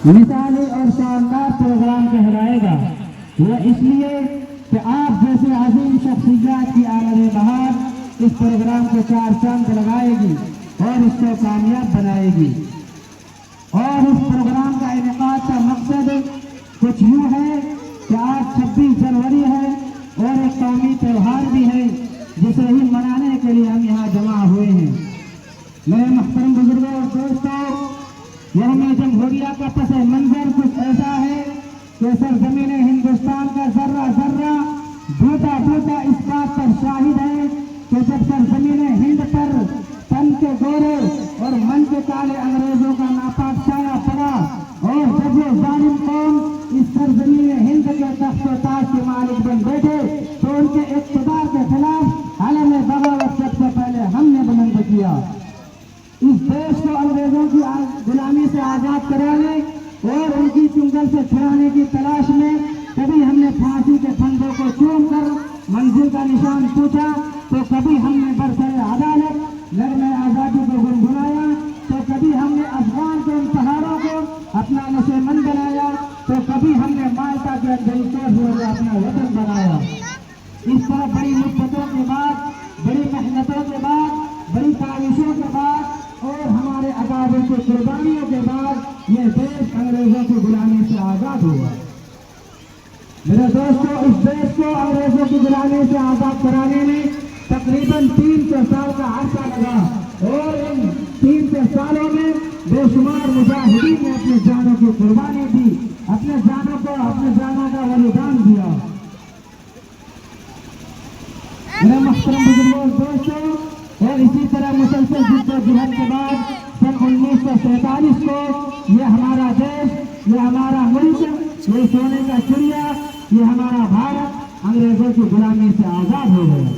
مثالی اور شاندار پروگرام کہلائے گا۔ وہ اس لیے کہ آپ جیسے عظیم شخصیات کی آمد بہار اس پروگرام کو چار چاند لگائے گی اور اس کو کامیاب بنائے گی۔ اور اس پروگرام کا انعقاد کا مقصد کچھ یوں ہے کہ آج 26 جنوری ہے اور ایک قومی تہوار بھی ہے جسے ہی منانے کے لیے ہم یہاں جمع ہوئے ہیں۔ میرے محترم بزرگوں اور دوستوں، یوم جمہوریہ کا پس منظر کچھ ایسا ہے کہ سرزمین ہندوستان کا ذرہ ذرہ بوٹا بوٹا اس بات پر شاہد ہے کہ جب سرزمین ہند پر تن کے گورے اور من کے کالے انگریزوں کا ناپاک سایہ پڑا اور جب یہ ظالم قوم اس سرزمین ہند کے تخت و تاج کے مالک بن بیٹھے تو ان کے اقتدار کے خلاف عالم بغاوت سب سے پہلے ہم نے بلند کیا۔ اس دیش کو انگریزوں کی غلامی سے آزاد کرانے اور ان کی چنگل سے چھڑانے کی تلاش میں کبھی ہم نے پھانسی کے پھندوں کو چوم کر منزل کا نشان پوچھا تو کبھی ہم نے برسر عدالت نغمے آزادی کو گنگنایا تو کبھی ہم نے افغان کے ان پہاڑوں کو اپنا نشے مند بنایا تو کبھی ہم نے مالٹا کے کو اپنا وطن بنایا۔ اس طرح بڑی مدتوں کے بعد، بڑی محنتوں کے بعد، بڑی کاوشوں کے بعد اور ہمارے اکابر کی قربانیوں کے بعد یہ دیش انگریزوں کی غلامی سے آزاد ہوا۔ میرے دوستوں، اس دیش کو انگریزوں کی غلامی سے آزاد کرانے میں تقریباً 300 سال کا عرصہ لگا اور ان 300 سالوں میں بے شمار مجاہدین نے اپنی جانوں کی قربانی دی، اپنے جانوں کا بلیدان دیا۔ میرے محترم بزرگوں اور دوستوں، اور اسی طرح مسلسل جدوجہد کے بعد سن 1947 کو یہ ہمارا دیش، یہ ہمارا ملک، یہ سونے کا چڑیا، یہ ہمارا بھارت انگریزوں کی غلامی سے آزاد ہو گیا۔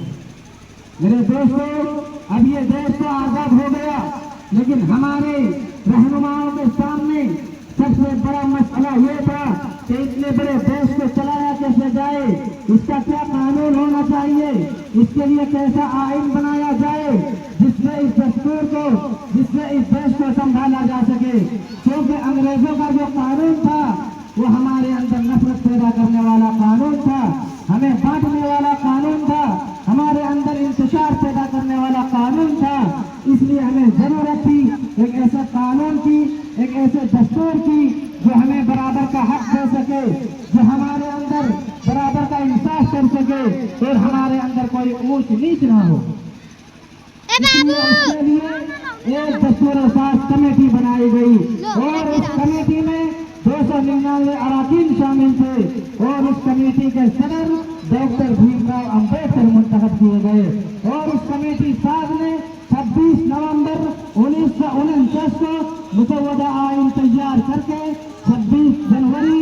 میرے دوستوں، اب یہ دیش تو آزاد ہو گیا لیکن ہمارے رہنماؤں کے سامنے سب سے بڑا مسئلہ یہ تھا کہ اتنے بڑے دیش کو چلایا کیسے جائے، اس کا کیا قانون ہونا چاہیے، اس کے لیے کیسا آئین بنایا جائے جس میں اس دستور کو، جس میں اس دیش کو سنبھالا جا سکے، کیونکہ انگریزوں کا جو قانون تھا وہ ہمارے اندر نفرت پیدا کرنے والا قانون تھا، ہمیں بانٹنے والا قانون تھا، ہمارے اندر انتشار پیدا کرنے والا قانون تھا۔ اس لیے ہمیں ضرورت تھی ایک ایسے قانون کی، ایک ایسے دستور کی جو ہمیں برابر کا حق دے سکے، جو ہمارے اندر برابر کا انصاف کر سکے اور ہمارے اندر کوئی اونچ نیچ نہ ہو۔ اس کے لیے ایک دستور ساز کمیٹی بنائی گئی اور اس کمیٹی میں 299 اراکین شامل تھے اور اس کمیٹی کے صدر ڈاکٹر بھیم راؤ امبیڈکر منتخب کیے گئے اور اس کمیٹی ساز نے 26 نومبر 1949 کو مسودہ آئین تیار کر کے 26 جنوری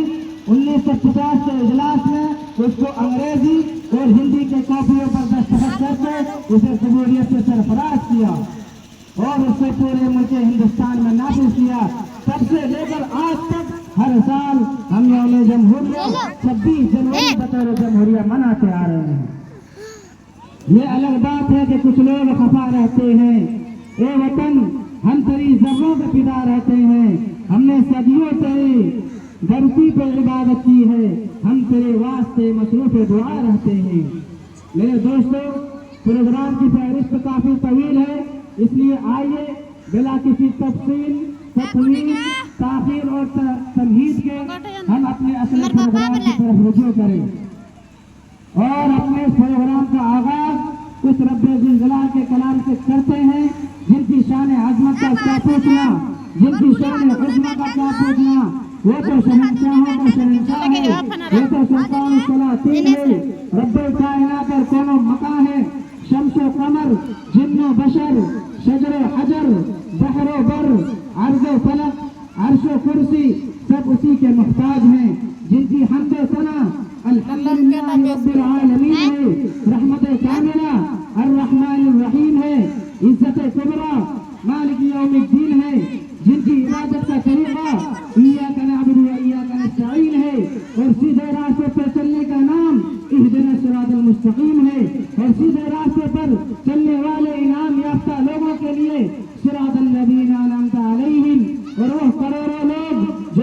1950 کے اجلاس میں اس کو انگریزی اور ہندی کے کاپیوں پر دستخط کر کے اسے جمہوریت سے سرفراز کیا اور اس سے پورے ملک ہندوستان میں نافذ کیا۔ تب سے لے کر آج تک ہر سال ہم یوم جمہوریہ 26 جنوری بطور جمہوریہ مناتے آ رہے ہیں۔ یہ الگ بات ہے کہ کچھ لوگ خفا رہتے ہیں، اے وطن ہم تیری ذروں پہ فدا رہتے ہیں، ہم نے صدیوں تیری دھرتی پہ عبادت کی ہے، ہم تیرے واسطے مصروف دعا رہتے ہیں۔ میرے دوستوں، پروگرام کی فہرست کافی طویل ہے، اس لیے آئیے بلا کسی تفصیل، تطویل، تاخیر اور تمہید کے ہم اپنے اصل پروگرام کی طرف رجوع کریں اور اپنے پروگرام کا آغاز اس رب ذوالجلال کے کلام سے کرتے ہیں جن کی شان عظمت کا کیا پوچھنا، جن کی شان عظمت کا کیا پوچھنا، وہ تو شہنشاہوں کا شہنشاہ ہے، وہ تو سلطان السلاطین ہے، رب کائنات اور کونوں مکان ہے، شمس و قمر، جن و بشر، شجر و حجر، بحر و بر، عرض و فلک، عرش و کرسی سب اسی کے محتاج ہیں، جن کی حمد و ثنا الحمدللہ رب العالمین ہے، رحمت کاملہ الرحمن الرحیم ہے، عزت کبریٰ مالک یوم الدین ہے، جن کی عبادت کا طریقہ ایاک نعبد و ایاک نستعین ہے اور سیدھے راستے پر چلنے کا نام اہدنا الصراط المستقیم ہے اور سیدھے راستے پر چلنے والے انعام یافتہ لوگوں کے لیے صراط الذین انعمت علیہم، اور وہ کروڑوں لوگ جو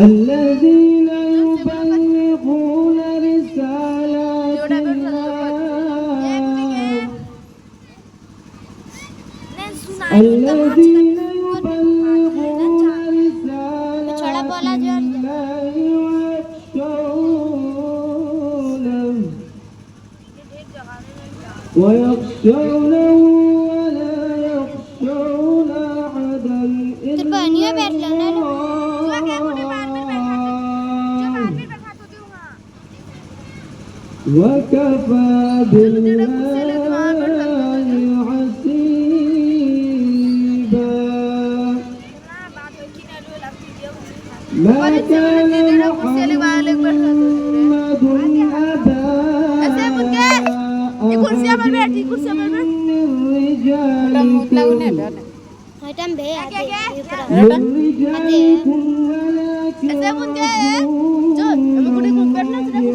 الذين يبلغون رسالات الله الذين يبلغون رسالات الله ويخشونه ولا يخشون أحدا إلا الله وكفى بالله حسيبا. ما كان محمد أبا من رجالكم ولكن